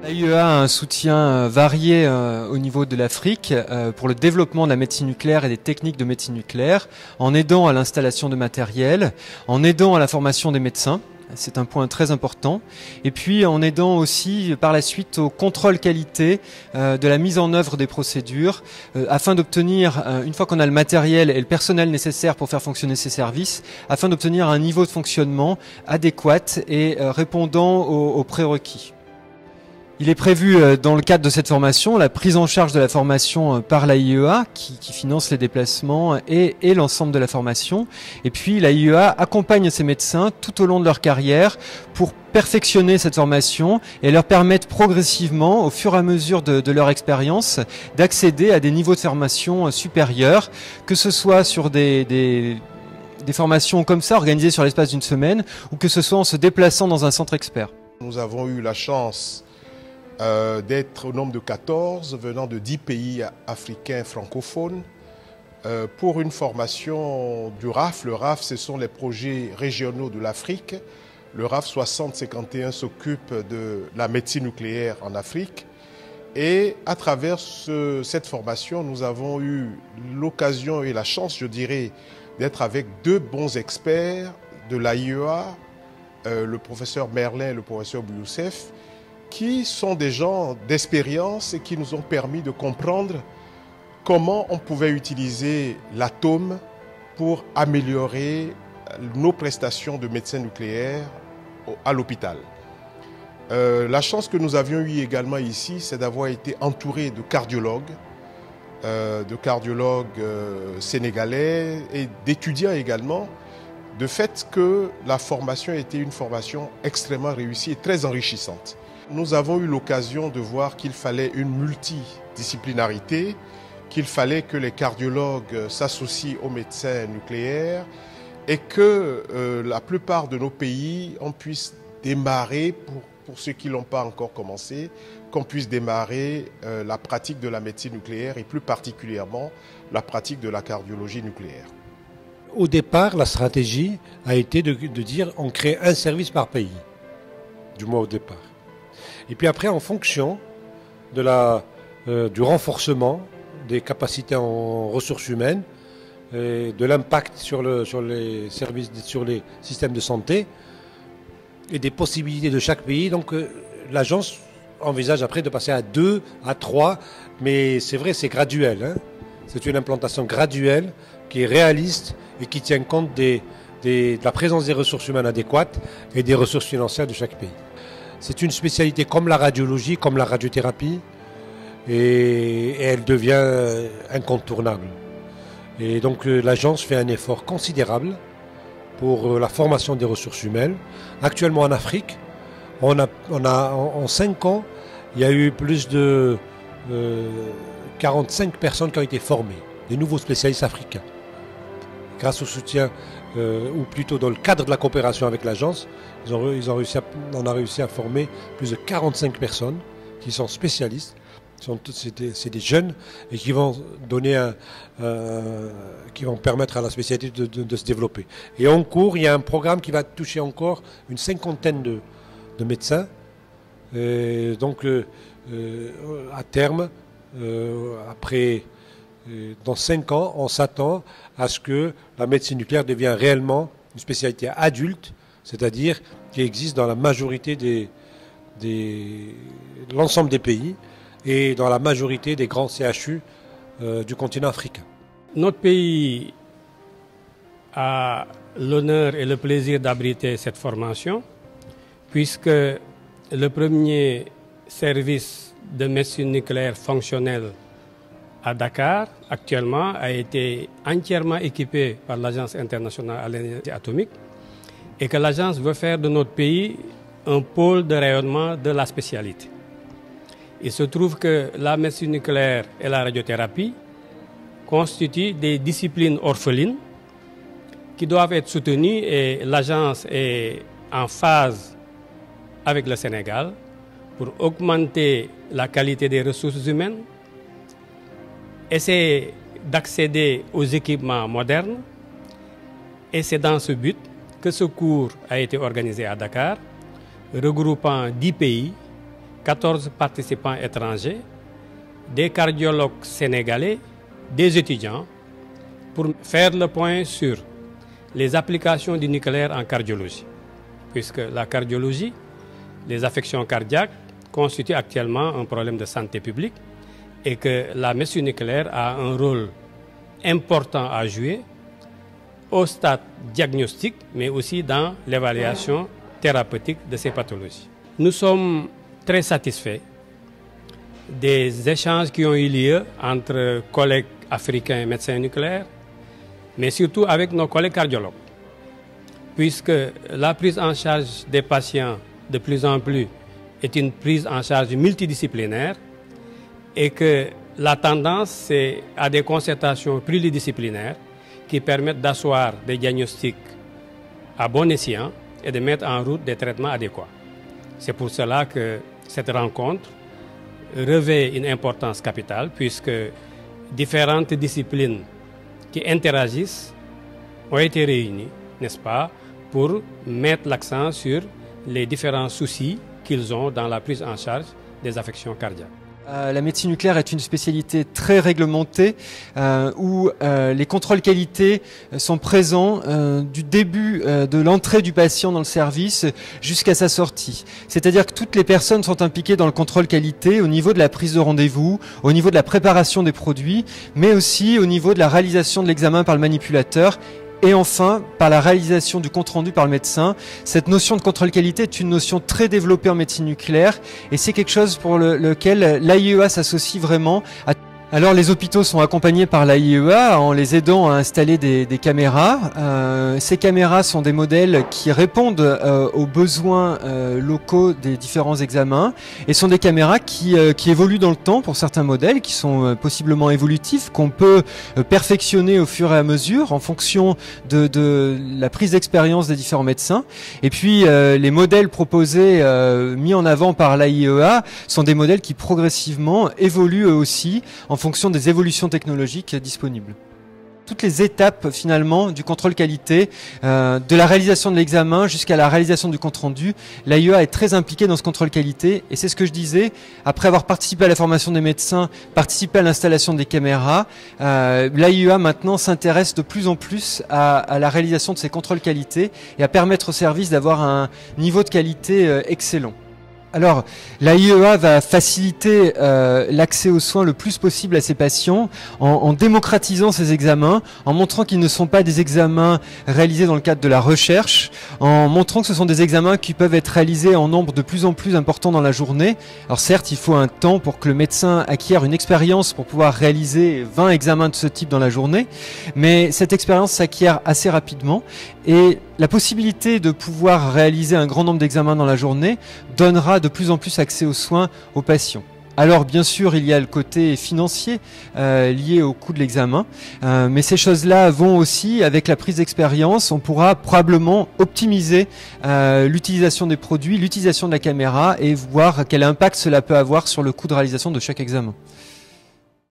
L'AIEA a un soutien varié au niveau de l'Afrique pour le développement de la médecine nucléaire et des techniques de médecine nucléaire, en aidant à l'installation de matériel, en aidant à la formation des médecins. C'est un point très important. Et puis en aidant aussi par la suite au contrôle qualité de la mise en œuvre des procédures afin d'obtenir, une fois qu'on a le matériel et le personnel nécessaire pour faire fonctionner ces services, afin d'obtenir un niveau de fonctionnement adéquat et répondant aux prérequis. Il est prévu dans le cadre de cette formation la prise en charge de la formation par l'AIEA qui finance les déplacements et l'ensemble de la formation. Et puis l'AIEA accompagne ces médecins tout au long de leur carrière pour perfectionner cette formation et leur permettre progressivement, au fur et à mesure de leur expérience, d'accéder à des niveaux de formation supérieurs, que ce soit sur des formations comme ça, organisées sur l'espace d'une semaine, ou que ce soit en se déplaçant dans un centre expert. Nous avons eu la chance d'être au nombre de 14 venant de 10 pays africains francophones pour une formation du RAF. Le RAF, ce sont les projets régionaux de l'Afrique. Le RAF 6051 s'occupe de la médecine nucléaire en Afrique. Et à travers cette formation, nous avons eu l'occasion et la chance, je dirais, d'être avec deux bons experts de l'AIEA, le professeur Merlin et le professeur Bouloussef, qui sont des gens d'expérience et qui nous ont permis de comprendre comment on pouvait utiliser l'atome pour améliorer nos prestations de médecins nucléaires à l'hôpital. La chance que nous avions eue également ici, c'est d'avoir été entourés de cardiologues sénégalais et d'étudiants également, de fait que la formation était une formation extrêmement réussie et très enrichissante. Nous avons eu l'occasion de voir qu'il fallait une multidisciplinarité, qu'il fallait que les cardiologues s'associent aux médecins nucléaires et que la plupart de nos pays, on puisse démarrer, pour ceux qui ne l'ont pas encore commencé, qu'on puisse démarrer la pratique de la médecine nucléaire et plus particulièrement la pratique de la cardiologie nucléaire. Au départ, la stratégie a été de dire on crée un service par pays, du moins au départ. Et puis après, en fonction du renforcement des capacités en ressources humaines, et de l'impact sur les services, sur les systèmes de santé et des possibilités de chaque pays, donc l'agence envisage après de passer à 2, à 3, mais c'est vrai, c'est graduel. Hein. C'est une implantation graduelle qui est réaliste et qui tient compte de la présence des ressources humaines adéquates et des ressources financières de chaque pays. C'est une spécialité comme la radiologie, comme la radiothérapie, et elle devient incontournable. Et donc l'agence fait un effort considérable pour la formation des ressources humaines. Actuellement en Afrique, en 5 ans, il y a eu plus de 45 personnes qui ont été formées, des nouveaux spécialistes africains. Grâce au soutien, ou plutôt dans le cadre de la coopération avec l'agence, on a réussi à former plus de 45 personnes qui sont spécialistes. C'est des jeunes et qui vont qui vont permettre à la spécialité de se développer. Et en cours, il y a un programme qui va toucher encore une 50aine de médecins. Et donc, à terme, dans 5 ans, on s'attend à ce que la médecine nucléaire devienne réellement une spécialité adulte, c'est-à-dire qui existe dans la majorité de l'ensemble des pays et dans la majorité des grands CHU du continent africain. Notre pays a l'honneur et le plaisir d'abriter cette formation, puisque le premier service de médecine nucléaire fonctionnelle à Dakar, actuellement, a été entièrement équipé par l'Agence internationale à l'énergie atomique et que l'agence veut faire de notre pays un pôle de rayonnement de la spécialité. Il se trouve que la médecine nucléaire et la radiothérapie constituent des disciplines orphelines qui doivent être soutenues et l'agence est en phase avec le Sénégal pour augmenter la qualité des ressources humaines, essayer d'accéder aux équipements modernes, et c'est dans ce but que ce cours a été organisé à Dakar, regroupant 10 pays 14 participants étrangers, des cardiologues sénégalais, des étudiants, pour faire le point sur les applications du nucléaire en cardiologie, puisque la cardiologie, les affections cardiaques, constituent actuellement un problème de santé publique et que la médecine nucléaire a un rôle important à jouer au stade diagnostic, mais aussi dans l'évaluation thérapeutique de ces pathologies. Nous sommes très satisfaits des échanges qui ont eu lieu entre collègues africains médecins nucléaires, mais surtout avec nos collègues cardiologues, puisque la prise en charge des patients de plus en plus est une prise en charge multidisciplinaire et que la tendance c'est à des concertations pluridisciplinaires qui permettent d'asseoir des diagnostics à bon escient et de mettre en route des traitements adéquats. C'est pour cela que cette rencontre revêt une importance capitale puisque différentes disciplines qui interagissent ont été réunies, n'est-ce pas, pour mettre l'accent sur les différents soucis qu'ils ont dans la prise en charge des affections cardiaques. La médecine nucléaire est une spécialité très réglementée où les contrôles qualité sont présents du début de l'entrée du patient dans le service jusqu'à sa sortie. C'est-à-dire que toutes les personnes sont impliquées dans le contrôle qualité au niveau de la prise de rendez-vous, au niveau de la préparation des produits, mais aussi au niveau de la réalisation de l'examen par le manipulateur et enfin, par la réalisation du compte-rendu par le médecin. Cette notion de contrôle qualité est une notion très développée en médecine nucléaire et c'est quelque chose pour lequel l'AIEA s'associe vraiment à... Alors les hôpitaux sont accompagnés par l'AIEA en les aidant à installer des caméras. Ces caméras sont des modèles qui répondent aux besoins locaux des différents examens et sont des caméras qui évoluent dans le temps pour certains modèles, qui sont possiblement évolutifs, qu'on peut perfectionner au fur et à mesure en fonction de la prise d'expérience des différents médecins. Et puis les modèles proposés, mis en avant par l'AIEA, sont des modèles qui progressivement évoluent eux aussi en fonction des évolutions technologiques disponibles. Toutes les étapes finalement du contrôle qualité, de la réalisation de l'examen jusqu'à la réalisation du compte-rendu, l'AIEA est très impliquée dans ce contrôle qualité et c'est ce que je disais, après avoir participé à la formation des médecins, participé à l'installation des caméras, l'AIEA maintenant s'intéresse de plus en plus à la réalisation de ces contrôles qualité et à permettre au service d'avoir un niveau de qualité excellent. Alors, l'AIEA va faciliter l'accès aux soins le plus possible à ces patients en démocratisant ces examens, en montrant qu'ils ne sont pas des examens réalisés dans le cadre de la recherche, en montrant que ce sont des examens qui peuvent être réalisés en nombre de plus en plus important dans la journée. Alors certes, il faut un temps pour que le médecin acquiert une expérience pour pouvoir réaliser 20 examens de ce type dans la journée, mais cette expérience s'acquiert assez rapidement et la possibilité de pouvoir réaliser un grand nombre d'examens dans la journée donnera de plus en plus accès aux soins aux patients. Alors bien sûr, il y a le côté financier lié au coût de l'examen, mais ces choses-là vont aussi, avec la prise d'expérience, on pourra probablement optimiser l'utilisation des produits, l'utilisation de la caméra et voir quel impact cela peut avoir sur le coût de réalisation de chaque examen.